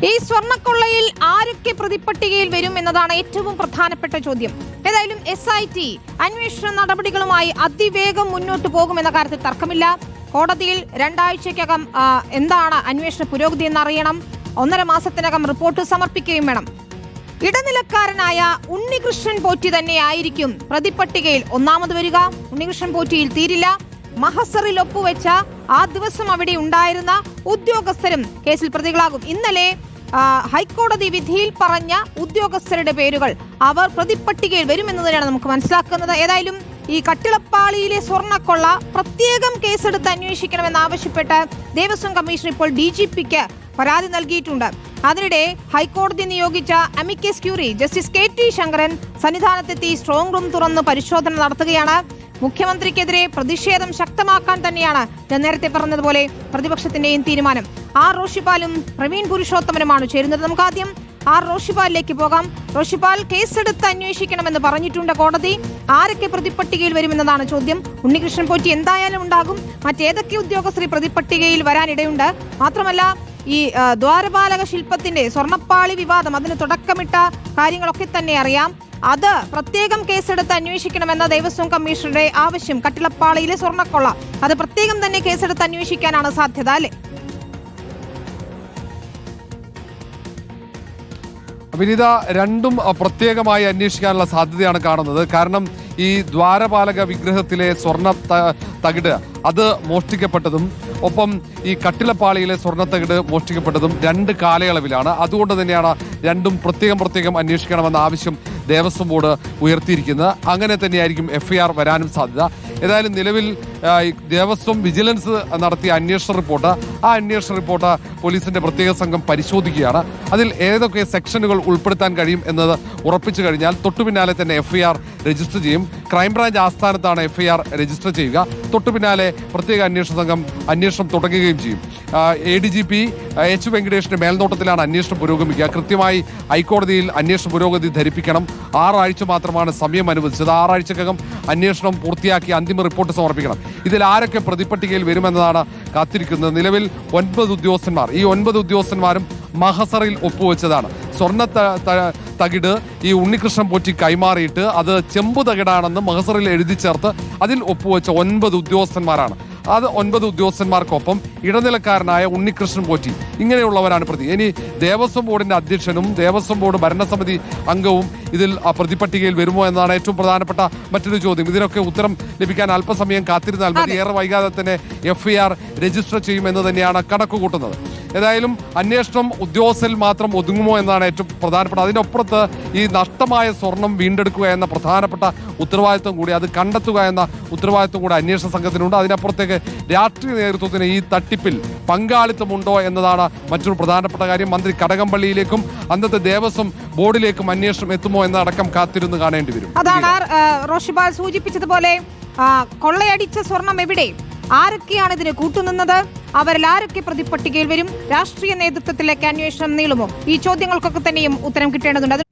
ഈ സ്വർണ്ണക്കൊള്ളയിൽ ആരൊക്കെ പ്രതിപ്പട്ടികയിൽ വരും എന്നതാണ് ഏറ്റവും പ്രധാനപ്പെട്ട ചോദ്യം. ഏതായാലും SIT അന്വേഷണ നടപടികളുമായി അതിവേഗം മുന്നോട്ട് പോകുമെന്ന കാര്യത്തിൽ തർക്കമില്ല. കോടതിയിൽ 2 ആഴ്ചയ്ക്കകം എന്താണ് അന്വേഷണ പുരോഗതി എന്നറിയണം. 1.5 മാസത്തിനകം റിപ്പോർട്ട് സമർപ്പിക്കുകയും വേണം. ഇടനിലക്കാരനായ ഉണ്ണികൃഷ്ണൻ പോറ്റി തന്നെയായിരിക്കും പ്രതിപ്പട്ടികയിൽ ഒന്നാമത് വരിക. ഉണ്ണികൃഷ്ണൻ പോറ്റിയിൽ തീരില്ല. മഹസറിൽ ഒപ്പുവെച്ച ആ ദിവസം അവിടെ ഉണ്ടായിരുന്ന ഉദ്യോഗസ്ഥരും കേസിൽ പ്രതികളാകും. ഇന്നലെ ഹൈക്കോടതി വിധിയിൽ പറഞ്ഞ ഉദ്യോഗസ്ഥരുടെ പേരുകൾ അവർ പ്രതിപ്പട്ടികയിൽ വരുമെന്ന് തന്നെയാണ് നമുക്ക് മനസ്സിലാക്കുന്നത്. ഏതായാലും ഈ കട്ടിളപ്പാളിയിലെ സ്വർണ്ണക്കൊള്ള പ്രത്യേകം കേസെടുത്ത് അന്വേഷിക്കണമെന്നാവശ്യപ്പെട്ട് ദേവസ്വം കമ്മീഷൻ ഇപ്പോൾ DGPക്ക് പരാതി നൽകിയിട്ടുണ്ട്. അതിനിടെ ഹൈക്കോടതി നിയോഗിച്ച amicus curiae justice KT Shankaran സന്നിധാനത്തെത്തി സ്ട്രോങ് റൂം തുറന്ന് പരിശോധന നടത്തുകയാണ്. മുഖ്യമന്ത്രിക്കെതിരെ പ്രതിഷേധം ശക്തമാക്കാൻ തന്നെയാണ് ഞാൻ നേരത്തെ പറഞ്ഞതുപോലെ പ്രതിപക്ഷത്തിന്റെയും തീരുമാനം. R റോഷിപാലും പ്രവീൺ പുരുഷോത്തമനുമാണ് ചേരുന്നത്. നമുക്ക് ആദ്യം R റോഷിപാലിലേക്ക് പോകാം. റോഷിപാൽ, കേസെടുത്ത് അന്വേഷിക്കണമെന്ന് പറഞ്ഞിട്ടുണ്ട് കോടതി. ആരൊക്കെ പ്രതിപ്പട്ടികയിൽ വരുമെന്നതാണ് ചോദ്യം. ഉണ്ണികൃഷ്ണൻ പോറ്റി എന്തായാലും ഉണ്ടാകും. മറ്റേതൊക്കെ ഉദ്യോഗസ്ഥർ പ്രതിപ്പട്ടികയിൽ വരാനിടയുണ്ട്? മാത്രമല്ല, ഈ ദ്വാരപാലക ശില്പത്തിന്റെ സ്വർണ്ണപ്പാളി വിവാദം, അതിന് തുടക്കമിട്ട കാര്യങ്ങളൊക്കെ തന്നെ അറിയാം. അത് പ്രത്യേകം കേസെടുത്ത് അന്വേഷിക്കണമെന്ന ദേവസ്വം കമ്മീഷണറുടെ ആവശ്യം, കട്ടിളപ്പാളിയിലെ സ്വർണ്ണക്കൊള്ള, അത് പ്രത്യേകം തന്നെ കേസെടുത്ത് അന്വേഷിക്കാനാണ് സാധ്യത, അല്ലേ? വിനീത, രണ്ടും പ്രത്യേകമായി അന്വേഷിക്കാനുള്ള സാധ്യതയാണ് കാണുന്നത്. കാരണം ഈ ദ്വാരപാലക വിഗ്രഹത്തിലെ സ്വർണ്ണ തകിട് അത് മോഷ്ടിക്കപ്പെട്ടതും ഒപ്പം ഈ കട്ടിളപ്പാളിയിലെ സ്വർണ്ണത്തകിട് മോഷ്ടിക്കപ്പെട്ടതും 2 കാലയളവിലാണ്. അതുകൊണ്ട് തന്നെയാണ് രണ്ടും പ്രത്യേകം അന്വേഷിക്കണമെന്ന ആവശ്യം ദേവസ്വം ബോർഡ് ഉയർത്തിയിരിക്കുന്നത്. അങ്ങനെ തന്നെയായിരിക്കും FIR വരാനും സാധ്യത. ഏതായാലും നിലവിൽ ദേവസ്വം വിജിലൻസ് നടത്തിയ അന്വേഷണ റിപ്പോർട്ട്, ആ അന്വേഷണ റിപ്പോർട്ട് പോലീസിന്റെ പ്രത്യേക സംഘം പരിശോധിക്കുകയാണ്. അതിൽ ഏതൊക്കെ സെക്ഷനുകൾ ഉൾപ്പെടുത്താൻ കഴിയും എന്നത് ഉറപ്പിച്ചു കഴിഞ്ഞാൽ തൊട്ടു പിന്നാലെ തന്നെ FIR രജിസ്റ്റർ ചെയ്യും. ക്രൈംബ്രാഞ്ച് ആസ്ഥാനത്താണ് FIR രജിസ്റ്റർ ചെയ്യുക. തൊട്ടു പിന്നാലെ പ്രത്യേക അന്വേഷണ സംഘം അന്വേഷണം തുടങ്ങുകയും ചെയ്യും. ADGP H വെങ്കടേഷിന്റെ മേൽനോട്ടത്തിലാണ് അന്വേഷണം പുരോഗമിക്കുക. കൃത്യമായി ഹൈക്കോടതിയിൽ അന്വേഷണ പുരോഗതി ധരിപ്പിക്കണം. 6 ആഴ്ച മാത്രമാണ് സമയം അനുവദിച്ചത്. 6 ആഴ്ചക്കകം അന്വേഷണം പൂർത്തിയാക്കി അന്തിമ റിപ്പോർട്ട് സമർപ്പിക്കണം. ഇതിൽ ആരൊക്കെ പ്രതിപ്പട്ടികയിൽ വരുമെന്നതാണ് കാത്തിരിക്കുന്നത്. നിലവിൽ 9 ഉദ്യോഗസ്ഥന്മാർ, ഈ 9 ഉദ്യോഗസ്ഥന്മാരും മഹസറിൽ ഒപ്പുവെച്ചതാണ്. സ്വർണ്ണ തകിട് ഈ ഉണ്ണികൃഷ്ണൻ പോറ്റി കൈമാറിയിട്ട് അത് ചെമ്പു തകിടാണെന്ന് മഹസറിൽ എഴുതി ചേർത്ത് അതിൽ ഒപ്പുവെച്ച 9 ഉദ്യോഗസ്ഥന്മാരാണ്. അത് 9 ഉദ്യോഗസ്ഥന്മാർക്കൊപ്പം ഇടനിലക്കാരനായ ഉണ്ണികൃഷ്ണൻ പോറ്റി, ഇങ്ങനെയുള്ളവരാണ് പ്രതി. ഇനി ദേവസ്വം ബോർഡിന്റെ അധ്യക്ഷനും ദേവസ്വം ബോർഡ് ഭരണസമിതി അംഗവും ഇതിൽ പ്രതിപ്പട്ടികയിൽ വരുമോ എന്നതാണ് ഏറ്റവും പ്രധാനപ്പെട്ട മറ്റൊരു ചോദ്യം. ഇതിനൊക്കെ ഉത്തരം ലഭിക്കാൻ അല്പസമയം കാത്തിരുന്നാൽ മതി. ഏറെ വൈകാതെ തന്നെ FIR രജിസ്റ്റർ ചെയ്യുമെന്ന് തന്നെയാണ് കണക്ക് കൂട്ടുന്നത്. ഏതായാലും അന്വേഷണം ഉദ്യോഗസ്ഥരിൽ മാത്രം ഒതുങ്ങുമോ എന്നതാണ് ഏറ്റവും പ്രധാനപ്പെട്ട. അതിനപ്പുറത്ത് ഈ നഷ്ടമായ സ്വർണം വീണ്ടെടുക്കുക എന്ന പ്രധാനപ്പെട്ട ഉത്തരവാദിത്വം കൂടി, അത് കണ്ടെത്തുക എന്ന ഉത്തരവാദിത്വം കൂടി അന്വേഷണ സംഘത്തിനുണ്ട്. അതിനപ്പുറത്തേക്ക് രാഷ്ട്രീയ നേതൃത്വത്തിന് ഈ തട്ടിപ്പിൽ പങ്കാളിത്തമുണ്ടോ എന്നതാണ് മറ്റൊരു പ്രധാനപ്പെട്ട കാര്യം. മന്ത്രി കടകംപള്ളിയിലേക്കും അന്നത്തെ ദേവസ്വം ബോർഡിലേക്കും അന്വേഷണം എത്തുമോ എന്നടക്കം കാത്തിരുന്ന് കാണേണ്ടി വരും. അതാണ് റോഷിപാൽ സൂചിപ്പിച്ചതുപോലെ, കൊള്ളയടിച്ച സ്വർണം എവിടെ, ആരൊക്കെയാണ് ഇതിന് കൂട്ടുനിന്നത്, അവരിൽ ആരൊക്കെ പ്രതിപ്പട്ടികയിൽ വരും, രാഷ്ട്രീയ നേതൃത്വത്തിലേക്ക് അന്വേഷണം നീളുമോ? ഈ ചോദ്യങ്ങൾക്കൊക്കെ തന്നെയും ഉത്തരം കിട്ടേണ്ടതുണ്ട്.